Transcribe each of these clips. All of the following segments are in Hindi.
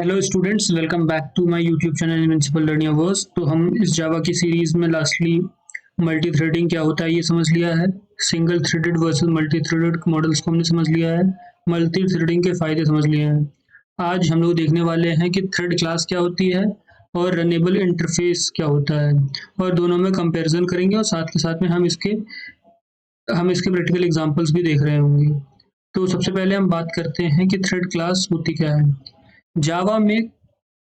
Hello students, welcome back to my YouTube channel Invincible Learning Hours. तो हम इस जावा की सीरीज में लास्टली मल्टी थ्रेडिंग क्या होता है ये समझ लिया है। Single threaded versus multi threaded models को हमने समझ लिया है। मल्टी थ्रेडिंग के फायदे समझ लिए हैं। आज हम लोग देखने वाले हैं कि थ्रेड क्लास क्या होती है और रनेबल इंटरफेस क्या होता है, और दोनों में कंपैरिजन करेंगे और साथ के साथ में हम इसके प्रैक्टिकल एग्जांपल्स भी देख रहे होंगे। तो सबसे पहले हम बात करते हैं कि थ्रेड क्लास होती क्या है। जावा में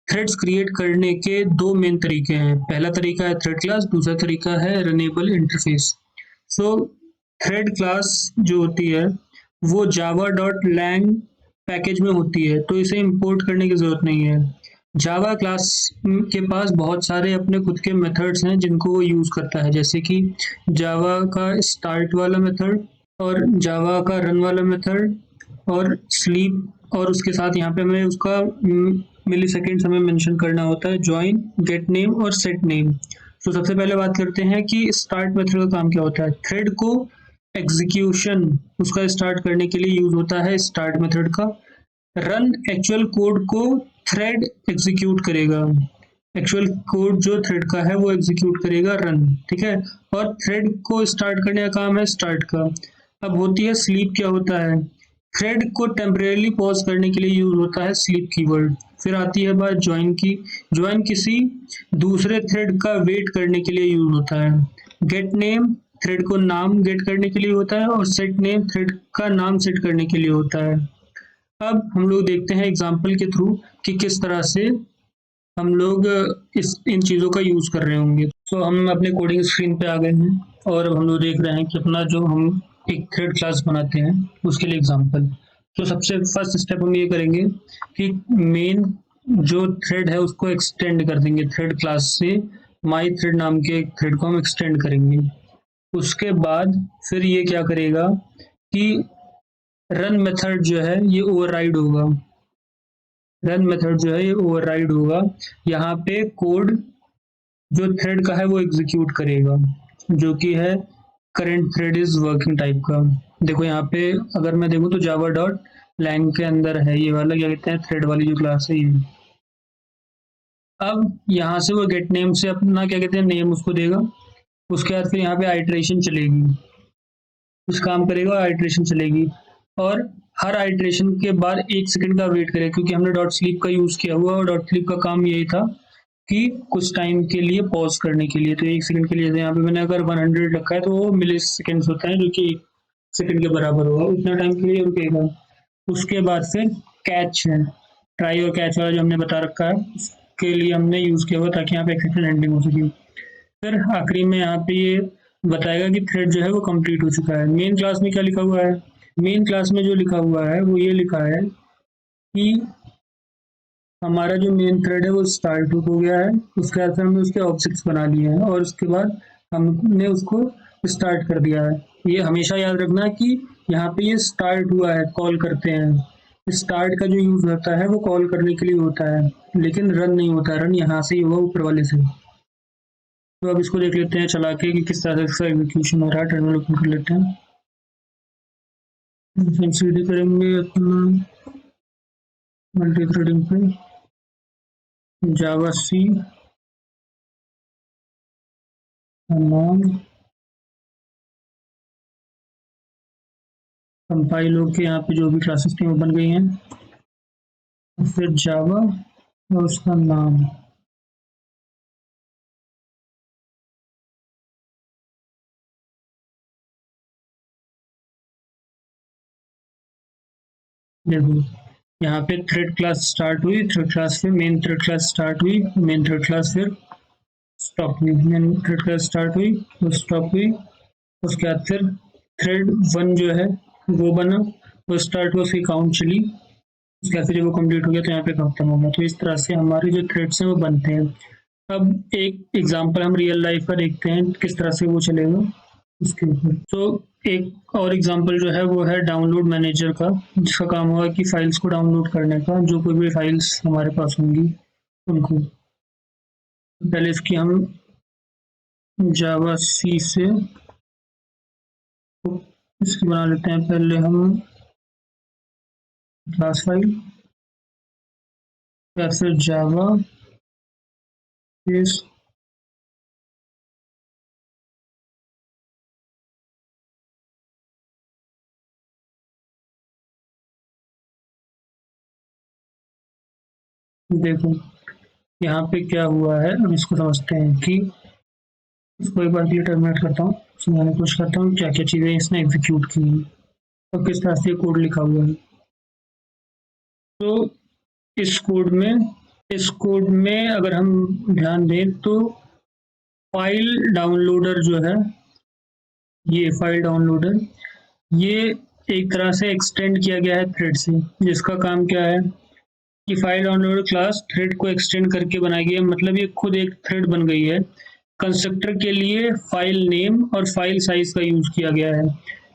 थ्रेड्स क्रिएट करने के दो मेन तरीके हैं। पहला तरीका है थ्रेड क्लास, दूसरा तरीका है रनेबल इंटरफेस। सो थ्रेड क्लास जो होती है वो जावा डॉट लैंग पैकेज में होती है, तो इसे इंपोर्ट करने की जरूरत नहीं है। जावा क्लास के पास बहुत सारे अपने खुद के मेथड्स हैं जिनको वो यूज करता है, जैसे कि जावा का स्टार्ट वाला मेथड और जावा का रन वाला मेथड और स्लीप, और उसके साथ यहाँ पे हमें उसका मिली सेकेंड्स हमें मेंशन करना होता है, ज्वाइन, गेट नेम और सेट नेम। तो सबसे पहले बात करते हैं कि स्टार्ट मेथड का काम क्या होता है। थ्रेड को एग्जीक्यूशन उसका स्टार्ट करने के लिए यूज होता है स्टार्ट मेथड का। रन एक्चुअल कोड को थ्रेड एग्जीक्यूट करेगा, एक्चुअल कोड जो थ्रेड का है वो एग्जीक्यूट करेगा रन, ठीक है। और थ्रेड को स्टार्ट करने का काम है स्टार्ट का। अब होती है स्लीप, क्या होता है, थ्रेड को टेम्परेली पॉज करने के लिए यूज होता है स्लीप कीवर्ड। फिर आती है बात ज्वाइन की। ज्वाइन किसी दूसरे थ्रेड का वेट करने के लिए यूज होता है। गेट नेम थ्रेड को नाम गेट करने के लिए होता है और सेट नेम थ्रेड का नाम सेट करने के लिए होता है। अब हम लोग देखते हैं एग्जाम्पल के थ्रू कि किस तरह से हम लोग इस इन चीज़ों का यूज़ कर रहे होंगे। तो हम अपने कोडिंग स्क्रीन पे आ गए हैं और अब हम लोग देख रहे हैं कि अपना जो हम एक थ्रेड क्लास बनाते हैं उसके लिए एग्जांपल। तो सबसे फर्स्ट स्टेप हम ये करेंगे कि मेन जो थ्रेड है उसको एक्सटेंड कर देंगे। थ्रेड क्लास से माई थ्रेड नाम के एक थ्रेड को हम एक्सटेंड करेंगे। उसके बाद फिर ये क्या करेगा कि रन मेथड जो है ये ओवरराइड होगा। रन मेथड जो है ये ओवरराइड होगा। यहाँ पे कोड जो थ्रेड का है वो एग्जीक्यूट करेगा, जो कि है current thread is working type का। देखो यहाँ पे अगर मैं देखूँ तो जावा डॉट लैंग के अंदर है ये वाला, क्या कहते हैं, थ्रेड वाली जो क्लास है ये। अब यहाँ से वो गेट नेम से अपना क्या कहते हैं नेम उसको देगा। उसके बाद फिर यहाँ पे आइट्रेशन चलेगी, कुछ काम करेगा और आइट्रेशन चलेगी, और हर आइट्रेशन के बाद 1 सेकंड का वेट करेगा, क्योंकि हमने डॉट स्लीप का यूज किया हुआ और डॉट स्लीप का काम यही था कि कुछ टाइम के लिए पॉज करने के लिए। तो 1 सेकंड के लिए यहाँ पे मैंने अगर 100 रखा है तो वो मिली सेकेंड्स होता है, जो कि 1 सेकंड के बराबर होगा, उतना टाइम के लिए रुकेगा। उसके बाद फिर कैच है, ट्राई और कैच वाला जो हमने बता रखा है उसके लिए हमने यूज किया हुआ ताकि यहाँ पे एक्सेप्शन एंडिंग हो सके। फिर आखिरी में यहाँ पे ये बताएगा कि थ्रेड जो है वो कंप्लीट हो चुका है। मेन क्लास में क्या लिखा हुआ है, मेन क्लास में जो लिखा हुआ है वो ये लिखा है कि हमारा जो मेन थ्रेड है वो स्टार्ट हो गया है। उसके बाद हमने उसके ऑब्जेक्ट्स बना लिए हैं और उसके बाद हमने उसको स्टार्ट कर दिया है। ये हमेशा याद रखना कि यहाँ पे ये स्टार्ट हुआ है, कॉल करते हैं। स्टार्ट का जो यूज होता है वो कॉल करने के लिए होता है, लेकिन रन नहीं होता। रन यहाँ से ही हुआ, ऊपर वाले से। तो अब इसको देख लेते हैं चला के कि किस तरह से इसका एग्जीक्यूशन हो रहा है। टर्मिनल ओपन कर लेते हैं, फिर सीडी करेंगे अपना मल्टी थ्रेडिंग पे जावा सी नाम कंपाइल होके यहाँ पे जो भी क्लासेस थी वो बन गई हैं। फिर जावा और उसका नाम, देखो यहाँ पे थ्रेड क्लास स्टार्ट हुई, थ्रेड क्लास फिर मेन थ्रेड क्लास स्टार्ट हुई, मेन थ्रेड क्लास फिर स्टॉप हुई, मेन थ्रेड क्लास स्टार्ट हुई वो स्टॉप हुई। उसके बाद फिर थ्रेड 1 जो है वो बना, वो स्टार्ट हुआ, उसकी काउंट चली। उसके बाद फिर जब वो कंप्लीट हो गया तो यहाँ पे खत्म हो गया। तो इस तरह से हमारे जो थ्रेड्स हैं वो बनते हैं। अब एक एग्जांपल हम रियल लाइफ का देखते हैं किस तरह से वो चलेगा उसके ऊपर। तो एक और एग्जांपल जो है वो है डाउनलोड मैनेजर का, जिसका काम होगा कि फाइल्स को डाउनलोड करने का, जो कोई भी फाइल्स हमारे पास होंगी उनको। पहले इसकी हम जावा सी से इसकी बना लेते हैं। पहले हम क्लास फाइल, या फिर जावा इस देखो यहाँ पे क्या हुआ है, अब इसको समझते हैं कि इसको एक बार के लिए टर्मिनेट करता हूँ, समझाने की कोशिश करता हूँ क्या क्या चीज़ें इसने एग्जीक्यूट की हैं और किस तरह से कोड लिखा हुआ है। तो इस कोड में अगर हम ध्यान दें तो फाइल डाउनलोडर जो है, ये फाइल डाउनलोडर, ये एक तरह से एक्सटेंड किया गया है थ्रेड से, जिसका काम क्या है कि फाइल डाउनलोडर क्लास थ्रेड को एक्सटेंड करके बनाई गई है, मतलब ये खुद एक थ्रेड बन गई है। कंस्ट्रक्टर के लिए फाइल नेम और फाइल साइज का यूज किया गया है।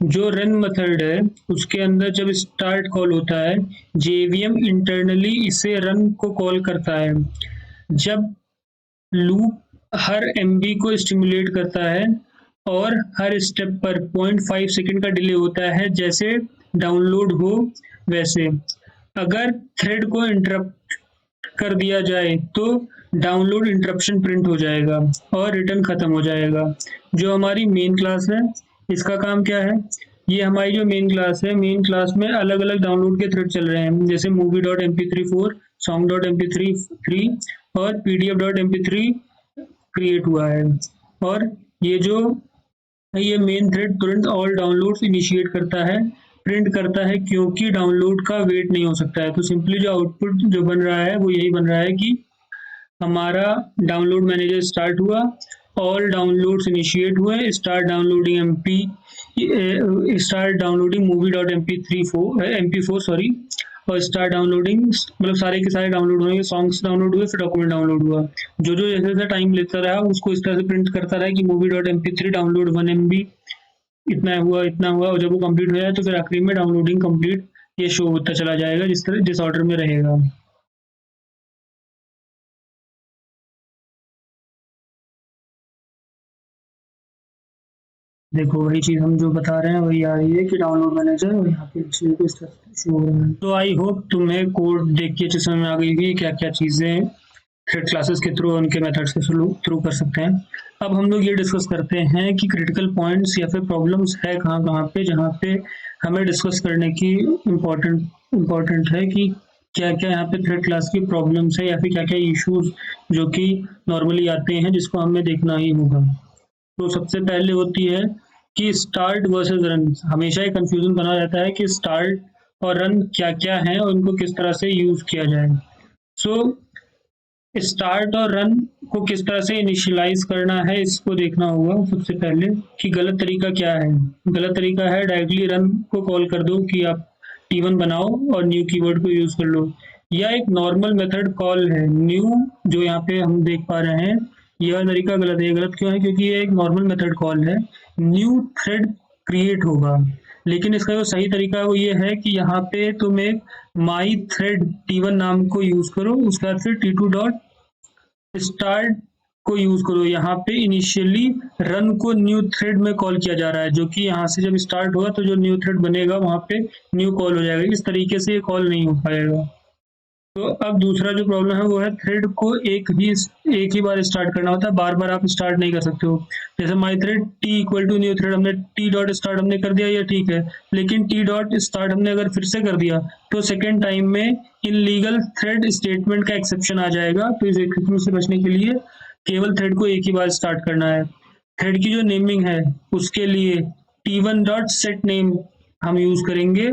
जो रन मेथड है उसके अंदर जब स्टार्ट कॉल होता है, जेवीएम इंटरनली इसे रन को कॉल करता है। जब लूप हर एमबी को स्टिमुलेट करता है और हर स्टेप पर 0.5 सेकंड का डिले होता है, जैसे डाउनलोड हो वैसे। अगर थ्रेड को इंटरप्ट कर दिया जाए तो डाउनलोड इंटरप्शन प्रिंट हो जाएगा और रिटर्न खत्म हो जाएगा। जो हमारी मेन क्लास है, इसका काम क्या है, ये हमारी जो मेन क्लास है, मेन क्लास में अलग अलग डाउनलोड के थ्रेड चल रहे हैं, जैसे movie.mp3 4, song.mp3 और pdf.mp3 क्रिएट हुआ है। और ये जो ये मेन थ्रेड तुरंत ऑल डाउनलोड्स इनिशिएट करता है, प्रिंट करता है, क्योंकि डाउनलोड का वेट नहीं हो सकता है। तो सिंपली जो आउटपुट जो बन रहा है वो यही बन रहा है कि हमारा डाउनलोड मैनेजर स्टार्ट हुआ, ऑल डाउनलोड्स इनिशिएट हुए, स्टार्ट डाउनलोडिंग movie.mp4 सॉरी, और स्टार्ट डाउनलोडिंग मतलब सारे के सारे डाउनलोड हुए, सॉन्ग्स डाउनलोड हुए, फिर डॉक्यूमेंट डाउनलोड हुआ। जो जो जैसे जैसे टाइम लेता रहा उसको इस तरह से प्रिंट करता रहा कि movie.mp3 डाउनलोड 1 MB इतना हुआ, और जब वो कंप्लीट हो जाए तो फिर आखिरी में डाउनलोडिंग कंप्लीट ये शो होता चला जाएगा, जिस ऑर्डर में रहेगा। देखो वही चीज हम जो बता रहे हैं वही आ रही है कि डाउनलोड मैनेजर, और यहाँ पे चीज़ को इस तरह से शो हो रहा है। तो आई होप तुम्हें कोड देख के अच्छे समझ में आ गई कि क्या क्या चीजें थ्रेड क्लासेस के थ्रू उनके मेथड्स के थ्रू कर सकते हैं। अब हम लोग ये डिस्कस करते हैं कि क्रिटिकल पॉइंट्स या फिर प्रॉब्लम्स है कहाँ कहाँ पे, जहाँ पे हमें डिस्कस करने की इम्पोर्टेंट है कि क्या क्या यहाँ पे थ्रेड क्लास की प्रॉब्लम्स है या फिर क्या क्या इश्यूज जो कि नॉर्मली आते हैं जिसको हमें देखना ही होगा। तो सबसे पहले होती है कि स्टार्ट वर्सेस रन। हमेशा ही कंफ्यूजन बना रहता है कि स्टार्ट और रन क्या क्या है और इनको किस तरह से यूज किया जाए। सो स्टार्ट और रन को किस तरह से इनिशियलाइज करना है इसको देखना होगा सबसे पहले कि गलत तरीका क्या है। गलत तरीका है डायरेक्टली रन को कॉल कर दो कि आप T1 बनाओ और न्यू कीवर्ड को यूज कर लो, या एक नॉर्मल मेथड कॉल है न्यू, जो यहाँ पे हम देख पा रहे हैं यह तरीका गलत है। गलत क्यों है? क्योंकि ये एक नॉर्मल मेथड कॉल है, न्यू थ्रेड क्रिएट होगा, लेकिन इसका जो सही तरीका है वो ये है कि यहाँ पे तुम एक माई थ्रेड T1 नाम को यूज करो, उसके बाद फिर T2 डॉट स्टार्ट को यूज करो। यहाँ पे इनिशियली रन को न्यू थ्रेड में कॉल किया जा रहा है, जो कि यहाँ से जब स्टार्ट होगा तो जो न्यू थ्रेड बनेगा वहां पे न्यू कॉल हो जाएगा। इस तरीके से ये कॉल नहीं हो पाएगा। तो अब दूसरा जो प्रॉब्लम है वो है थ्रेड को एक ही बार स्टार्ट करना होता है, बार बार आप स्टार्ट नहीं कर सकते हो। जैसे my thread T equal to new thread, हमने टी डॉट स्टार्ट हमने कर दिया, ये ठीक है, लेकिन टी डॉट स्टार्ट हमने अगर फिर से कर दिया तो सेकेंड टाइम में इनलीगल थ्रेड स्टेटमेंट का एक्सेप्शन आ जाएगा। तो इस एक्सेप्शन से बचने के लिए केवल थ्रेड को एक ही बार स्टार्ट करना है। थ्रेड की जो नेमिंग है उसके लिए T1 डॉट सेट नेम हम यूज करेंगे,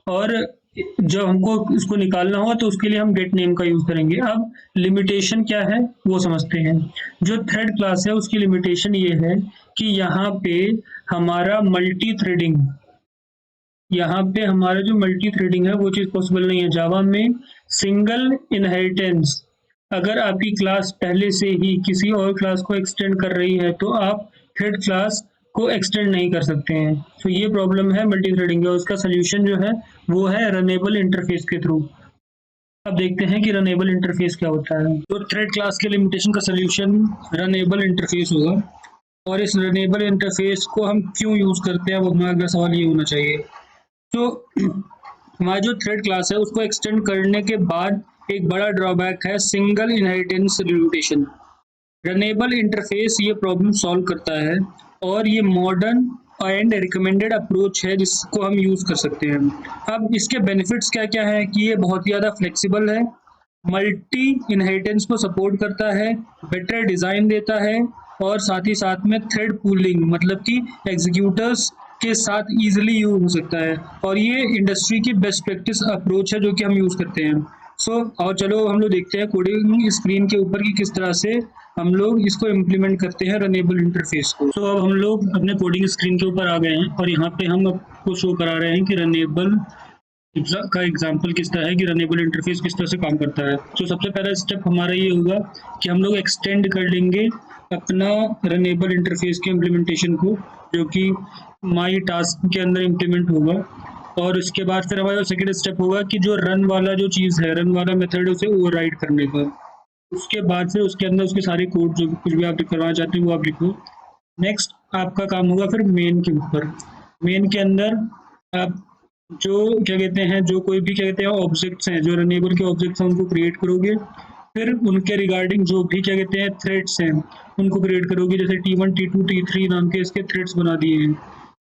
और जब हमको इसको निकालना होगा तो उसके लिए हम गेट नेम का यूज करेंगे। अब लिमिटेशन क्या है वो समझते हैं। जो थ्रेड क्लास है उसकी लिमिटेशन ये है कि यहाँ पे हमारा मल्टी थ्रेडिंग है वो चीज पॉसिबल नहीं है। जावा में सिंगल इनहेरिटेंस, अगर आपकी क्लास पहले से ही किसी और क्लास को एक्सटेंड कर रही है तो आप थ्रेड क्लास को एक्सटेंड नहीं कर सकते हैं। तो ये प्रॉब्लम है मल्टी थ्रेडिंग का। उसका सोल्यूशन जो है वो है रनेबल इंटरफेस के थ्रू। अब देखते हैं कि रनेबल इंटरफेस क्या होता है। तो थ्रेड क्लास के लिमिटेशन का सोल्यूशन रनेबल इंटरफेस होगा, और इस रनेबल इंटरफेस को हम क्यों यूज करते हैं वो हमारा अगला सवाल ये होना चाहिए। तो हमारा जो थ्रेड क्लास है उसको एक्सटेंड करने के बाद एक बड़ा ड्रॉबैक है single inheritance relocation. Runnable interface ये प्रॉब्लम सॉल्व करता है और ये मॉडर्न एंड रिकमेंडेड अप्रोच है जिसको हम यूज़ कर सकते हैं। अब इसके बेनिफिट्स क्या क्या है कि ये बहुत ज़्यादा फ्लेक्सिबल है, मल्टी इनहेरिटेंस को सपोर्ट करता है, बेटर डिज़ाइन देता है और साथ ही साथ में थ्रेड पूलिंग मतलब कि एग्जीक्यूटर्स के साथ ईजिली यूज हो सकता है और ये इंडस्ट्री की बेस्ट प्रैक्टिस अप्रोच है जो कि हम यूज़ करते हैं। और चलो हम लोग देखते हैं कोडिंग स्क्रीन के ऊपर कि किस तरह से हम लोग इसको इम्प्लीमेंट करते हैं रनेबल इंटरफेस को। अब हम लोग अपने कोडिंग स्क्रीन के ऊपर आ गए हैं और यहाँ पे हम आपको शो करा रहे हैं कि रनेबल का एग्जाम्पल किस तरह है कि रनेबल इंटरफेस किस तरह से काम करता है। तो सबसे पहला स्टेप हमारा ये होगा कि हम लोग एक्सटेंड कर लेंगे अपना रनेबल इंटरफेस के इम्प्लीमेंटेशन को, जो कि माई टास्क के अंदर इम्प्लीमेंट होगा। और उसके बाद फिर हमारा सेकेंड स्टेप होगा कि जो रन वाला जो चीज़ है, रन वाला मेथड उसे ओवरराइड करने का। उसके बाद फिर उसके अंदर उसके सारे कोड जो कुछ भी आप करवाना चाहते हैं वो आप लिखो। नेक्स्ट आपका काम होगा फिर मेन के ऊपर। मेन के अंदर आप जो क्या कहते हैं, जो कोई भी क्या कहते हैं ऑब्जेक्ट्स हैं, जो रनेबल के ऑब्जेक्ट्स हैं उनको क्रिएट करोगे। फिर उनके रिगार्डिंग जो भी क्या कहते हैं थ्रेड्स हैं उनको क्रिएट करोगे, जैसे T1 T2 T3 नाम के इसके थ्रेड्स बना दिए हैं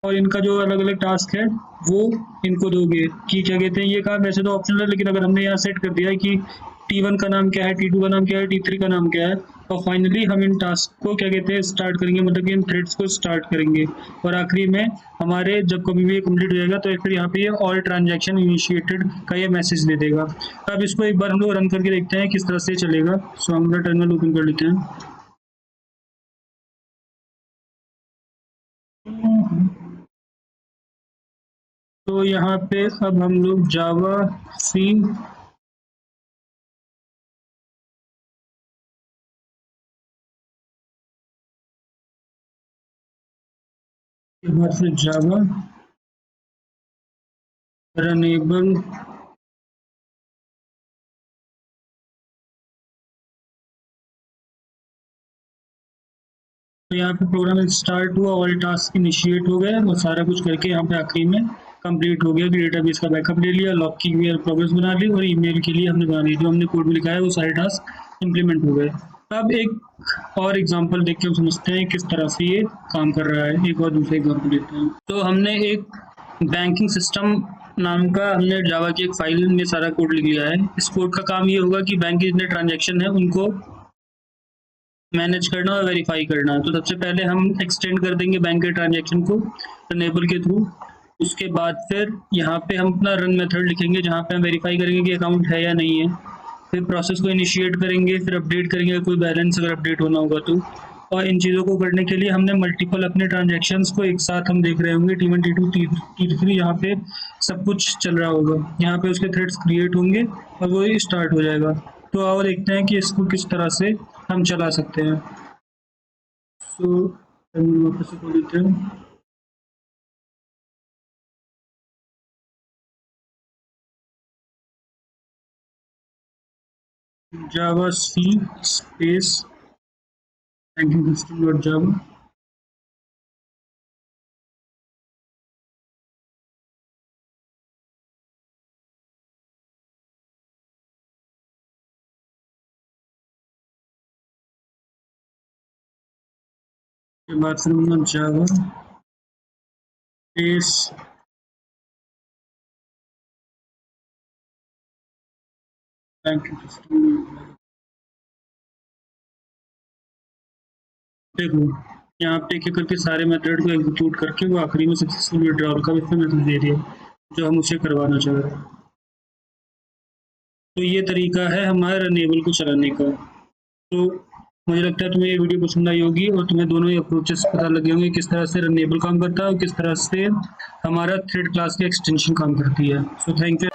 और इनका जो अलग अलग टास्क है वो इनको दोगे कि क्या कहते हैं ये काम वैसे तो ऑप्शनल है, लेकिन अगर हमने यहाँ सेट कर दिया है कि T1 का नाम क्या है, T2 का नाम क्या है, T3 का नाम क्या है, और फाइनली हम इन टास्क को क्या कहते हैं स्टार्ट करेंगे, मतलब कि इन थ्रेड्स को स्टार्ट करेंगे और आखिरी में हमारे जब कभी भी ये कंप्लीट हो जाएगा तो फिर यहाँ पे ये ऑल ट्रांजैक्शन इनिशिएटेड का ये मैसेज दे देगा। अब इसको एक बार हम लोग रन करके देखते हैं किस तरह से चलेगा। सो हम लोग टर्मिनल ओपन कर लेते हैं। तो यहाँ पे अब हम लोग जावा सी के बाद से जावा रनेबल तो यहाँ पे प्रोग्राम स्टार्ट हुआ, ऑल टास्क इनिशिएट हो गए और सारा कुछ करके यहाँ पे आखिरी में कंप्लीट हो गया कि डेटाबेस का बैकअप ले लिया, लॉग की प्रोग्रेस बना ली और ईमेल के लिए हमने बना ली, जो हमने कोड में लिखा है वो सारे टास्क इम्प्लीमेंट हो गए। अब एक और एग्जांपल देख के हम समझते हैं किस तरह से ये काम कर रहा है। एक और दूसरा एग्जांपल लेते हैं। तो हमने एक बैंकिंग सिस्टम नाम का हमने जावा की एक फाइल में सारा कोड लिख लिया है। इस कोड का काम ये होगा कि बैंक के जितने ट्रांजेक्शन है उनको मैनेज करना और वेरीफाई करना। तो सबसे पहले हम एक्सटेंड कर देंगे बैंक के ट्रांजेक्शन को रनेबल के थ्रू। उसके बाद फिर यहाँ पे हम अपना रन मेथड लिखेंगे जहाँ पे हम वेरीफाई करेंगे कि अकाउंट है या नहीं है। फिर प्रोसेस को इनिशिएट करेंगे, फिर अपडेट करेंगे कोई बैलेंस अगर अपडेट होना होगा तो। और इन चीज़ों को करने के लिए हमने मल्टीपल अपने ट्रांजेक्शंस को एक साथ हम देख रहे होंगे T1 T2 T3 यहाँ पे सब कुछ चल रहा होगा। यहाँ पे उसके थ्रेड्स क्रिएट होंगे और वो स्टार्ट हो जाएगा। तो आओ देखते हैं कि इसको किस तरह से हम चला सकते हैं। तो वापस से खोल लेते हैं। Java C space banking system dot Java. के बाद फिर हम जावा स्पेस बैंकिंग सिस्टम। देखो यहाँ पे एक एक करके सारे मेथड को एग्जीक्यूट करके वो आखिरी में सक्सेसफुल विड्रॉल का भी मैसेज दे दिया जो हम उसे करवाना चाह रहे हैं। तो ये तरीका है हमारे रनेबल को चलाने का। तो मुझे लगता है तुम्हें ये वीडियो पसंद आई होगी और तुम्हें दोनों ही अप्रोचेस पता लगे होंगे किस तरह से रनेबल काम करता है और किस तरह से हमारा थ्रेड क्लास की एक्सटेंशन काम करती है। So thank you.